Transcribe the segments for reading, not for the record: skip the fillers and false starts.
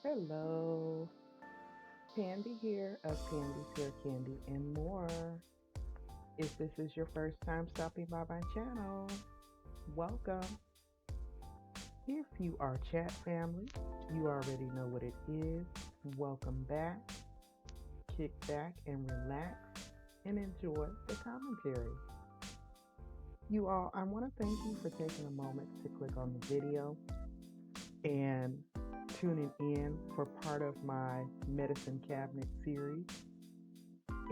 Hello, Candy here of Pandi's Hair Candy and more. If this is your first time stopping by my channel, welcome. If you are chat family, you already know what it is. Welcome back. Kick back and relax and enjoy the commentary. You all, I want to thank you for taking a moment to click on the video and tuning in for part of my medicine cabinet series.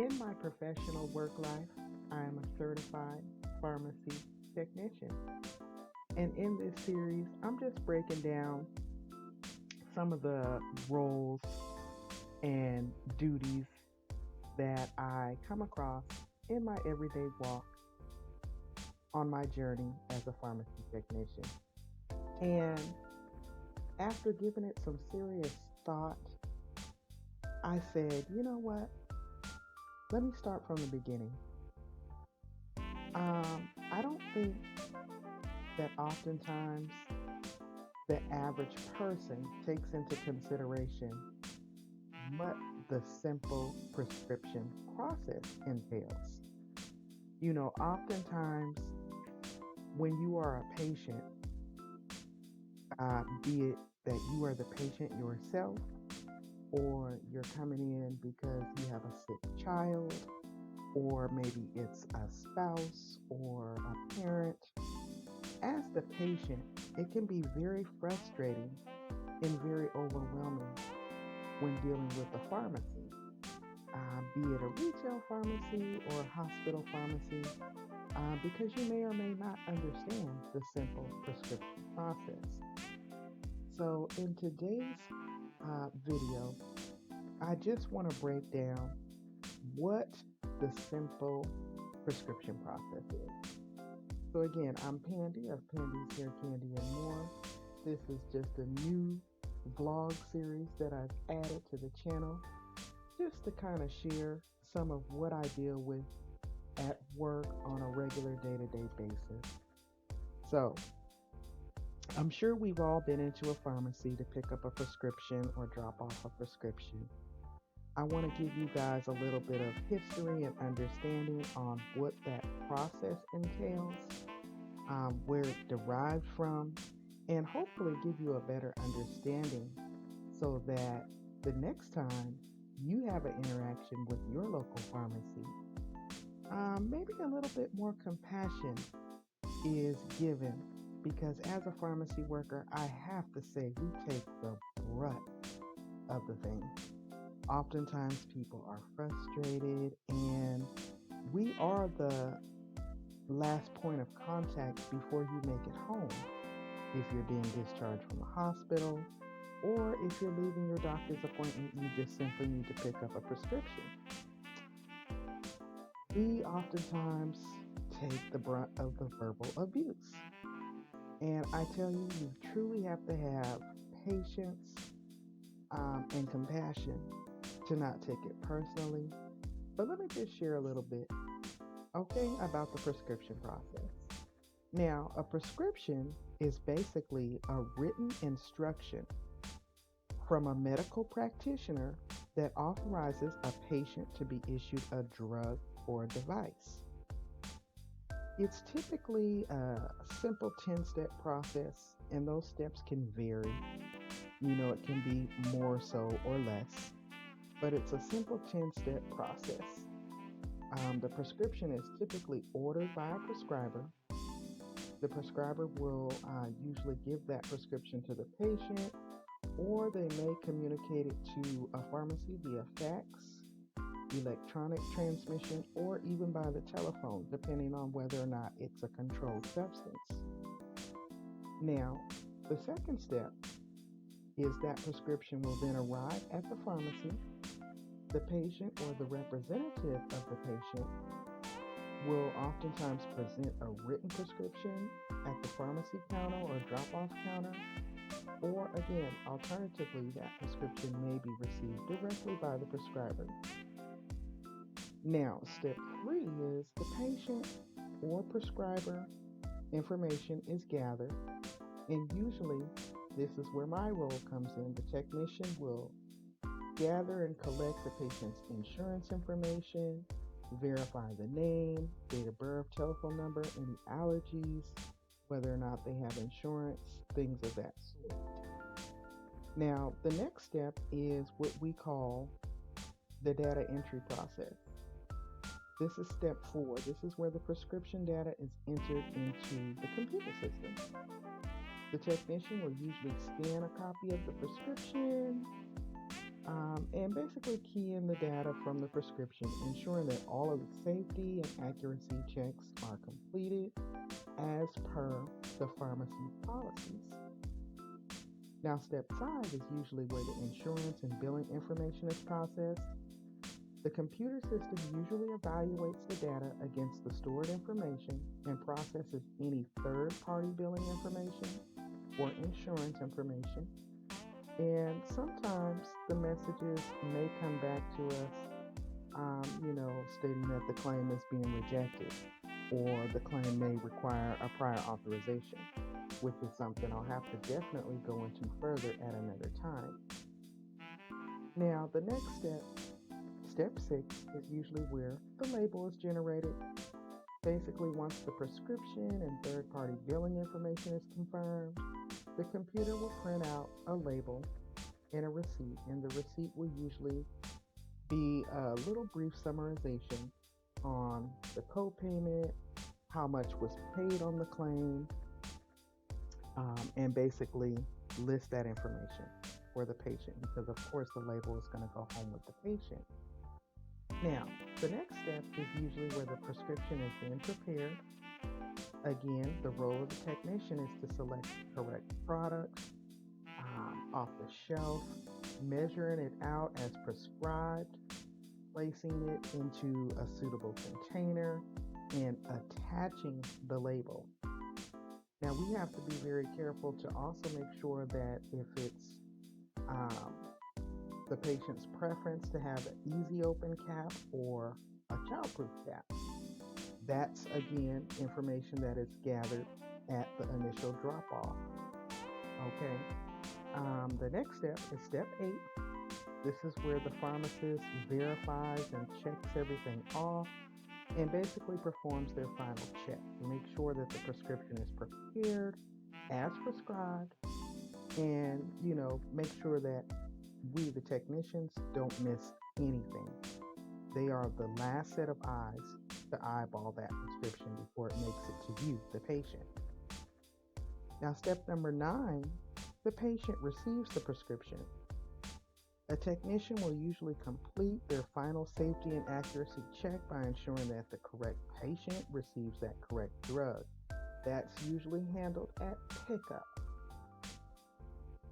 In my professional work life, I am a certified pharmacy technician. And in this series, I'm just breaking down some of the roles and duties that I come across in my everyday walk on my journey as a pharmacy technician. And after giving it some serious thought, I said, you know what? Let me start from the beginning. I don't think that oftentimes the average person takes into consideration what the simple prescription process entails. Oftentimes when you are a patient, be it that you are the patient yourself or you're coming in because you have a sick child, or maybe it's a spouse or a parent. As the patient, it can be very frustrating and very overwhelming when dealing with a pharmacy, be it a retail pharmacy or a hospital pharmacy, because you may or may not understand the simple prescription process. So in today's video, I just want to break down what the simple prescription process is. So again, I'm Pandi of Pandi's Hair Candy and More. This is just a new vlog series that I've added to the channel just to kind of share some of what I deal with at work on a regular day-to-day basis. So I'm sure we've all been into a pharmacy to pick up a prescription or drop off a prescription. I want to give you guys a little bit of history and understanding on what that process entails, where it derived from, and hopefully give you a better understanding so that the next time you have an interaction with your local pharmacy, maybe a little bit more compassion is given, because as a pharmacy worker, I have to say we take the brunt of the thing. Oftentimes people are frustrated, and we are the last point of contact before you make it home. If you're being discharged from a hospital, or if you're leaving your doctor's appointment, you just simply need to pick up a prescription. We oftentimes take the brunt of the verbal abuse. And I tell you, you truly have to have patience and compassion to not take it personally. But let me just share a little bit, okay, about the prescription process. Now, a prescription is basically a written instruction from a medical practitioner that authorizes a patient to be issued a drug or a device. It's typically a simple 10-step process, and those steps can vary. It can be more so or less, but it's a simple 10-step process. The prescription is typically ordered by a prescriber. The prescriber will usually give that prescription to the patient, or they may communicate it to a pharmacy via fax, electronic transmission, or even by the telephone, depending on whether or not it's a controlled substance. Now, the second step is that prescription will then arrive at the pharmacy. The patient or the representative of the patient will oftentimes present a written prescription at the pharmacy counter or drop-off counter, or again, alternatively, that prescription may be received directly by the prescriber. Now, step 3 is the patient or prescriber information is gathered, and usually This is where my role comes in. The technician will gather and collect the patient's insurance information, verify the name, date of birth, telephone number, any allergies, whether or not they have insurance, things of that sort. Now, the next step is what we call the data entry process. This is step 4. This is where the prescription data is entered into the computer system. The technician will usually scan a copy of the prescription and basically key in the data from the prescription, ensuring that all of the safety and accuracy checks are completed as per the pharmacy policies. Now, step 5 is usually where the insurance and billing information is processed. The computer system usually evaluates the data against the stored information and processes any third-party billing information or insurance information. And sometimes the messages may come back to us, stating that the claim is being rejected or the claim may require a prior authorization, which is something I'll have to definitely go into further at another time. Now, the next step, step 6, is usually where the label is generated. Basically, once the prescription and third-party billing information is confirmed, the computer will print out a label and a receipt, and the receipt will usually be a little brief summarization on the copayment, how much was paid on the claim, and basically list that information for the patient, because of course the label is going to go home with the patient. Now, the next step is usually where the prescription is then prepared. Again, the role of the technician is to select the correct products off the shelf, measuring it out as prescribed, placing it into a suitable container, and attaching the label. Now, we have to be very careful to also make sure that if it's the patient's preference to have an easy open cap or a childproof cap, that's again information that is gathered at the initial drop-off. Okay. The next step is step 8. This is where the pharmacist verifies and checks everything off and basically performs their final check to make sure that the prescription is prepared as prescribed and, make sure that we, the technicians, don't miss anything. They are the last set of eyes to eyeball that prescription before it makes it to you, the patient. Now, step number 9, the patient receives the prescription. A technician will usually complete their final safety and accuracy check by ensuring that the correct patient receives that correct drug. That's usually handled at pickup.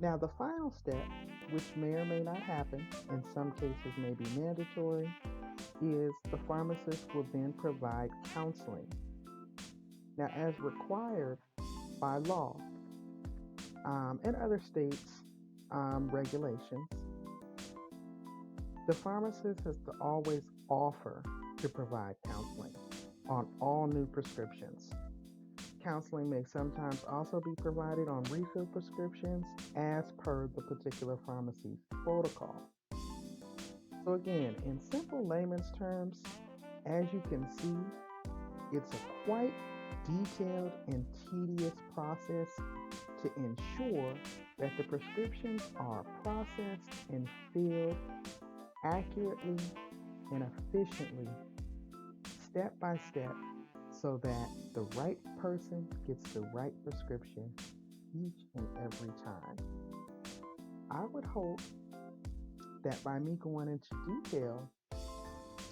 Now, the final step, which may or may not happen, in some cases may be mandatory, is the pharmacist will then provide counseling. Now, as required by law and other states' regulations, the pharmacist has to always offer to provide counseling on all new prescriptions. Counseling may sometimes also be provided on refill prescriptions as per the particular pharmacy's protocol. So again, in simple layman's terms, as you can see, it's a quite detailed and tedious process to ensure that the prescriptions are processed and filled accurately and efficiently, step by step, so that the right person gets the right prescription each and every time. I would hope that by me going into detail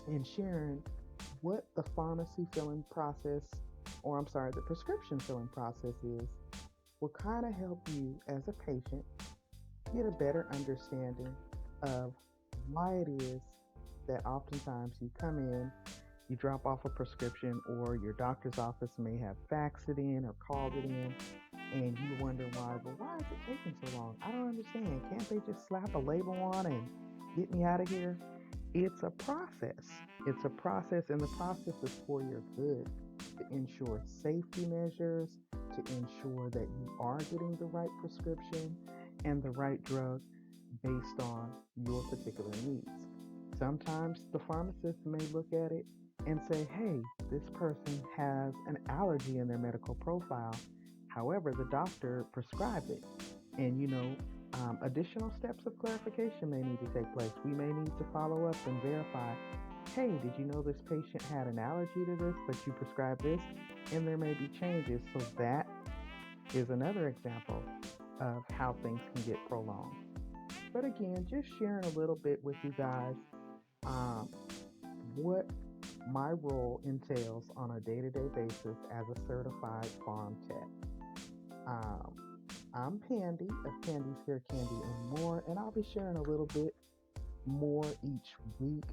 and sharing what the pharmacy filling process, the prescription filling process is, will kind of help you as a patient get a better understanding of why it is that oftentimes you come in, you drop off a prescription, or your doctor's office may have faxed it in or called it in, and you wonder why is it taking so long? I don't understand. Can't they just slap a label on and get me out of here? It's a process. It's a process, and the process is for your good, to ensure safety measures, to ensure that you are getting the right prescription and the right drug based on your particular needs. Sometimes the pharmacist may look at it and say, hey, this person has an allergy in their medical profile. However, the doctor prescribed it. And, additional steps of clarification may need to take place. We may need to follow up and verify, hey, did you know this patient had an allergy to this, but you prescribed this? And there may be changes. So that is another example of how things can get prolonged. But again, just sharing a little bit with you guys what my role entails on a day-to-day basis as a certified pharm tech. I'm Pandi of PANDI'S Hair Candy and More, and I'll be sharing a little bit more each week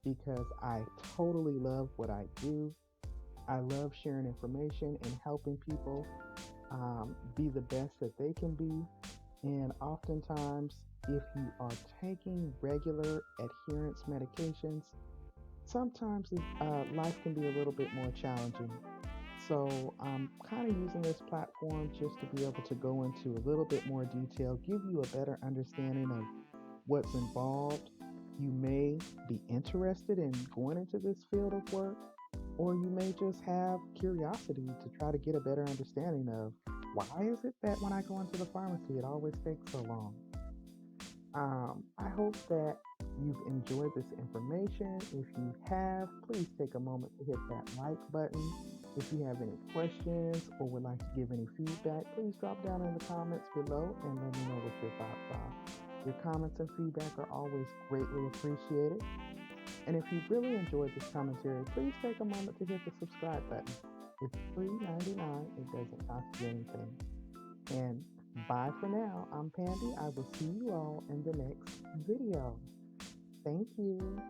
because I totally love what I do. I love sharing information and helping people be the best that they can be. And oftentimes, if you are taking regular adherence medications, sometimes life can be a little bit more challenging. So I'm kind of using this platform just to be able to go into a little bit more detail, give you a better understanding of what's involved. You may be interested in going into this field of work, or you may just have curiosity to try to get a better understanding of why is it that when I go into the pharmacy, it always takes so long. I hope that you've enjoyed this information. If you have, please take a moment to hit that like button. If you have any questions or would like to give any feedback, please drop down in the comments below and let me know what your thoughts are. Your comments and feedback are always greatly appreciated. And if you really enjoyed this commentary, please take a moment to hit the subscribe button. It's $3.99. It doesn't cost you anything. And bye for now. I'm Pandi. I will see you all in the next video. Thank you.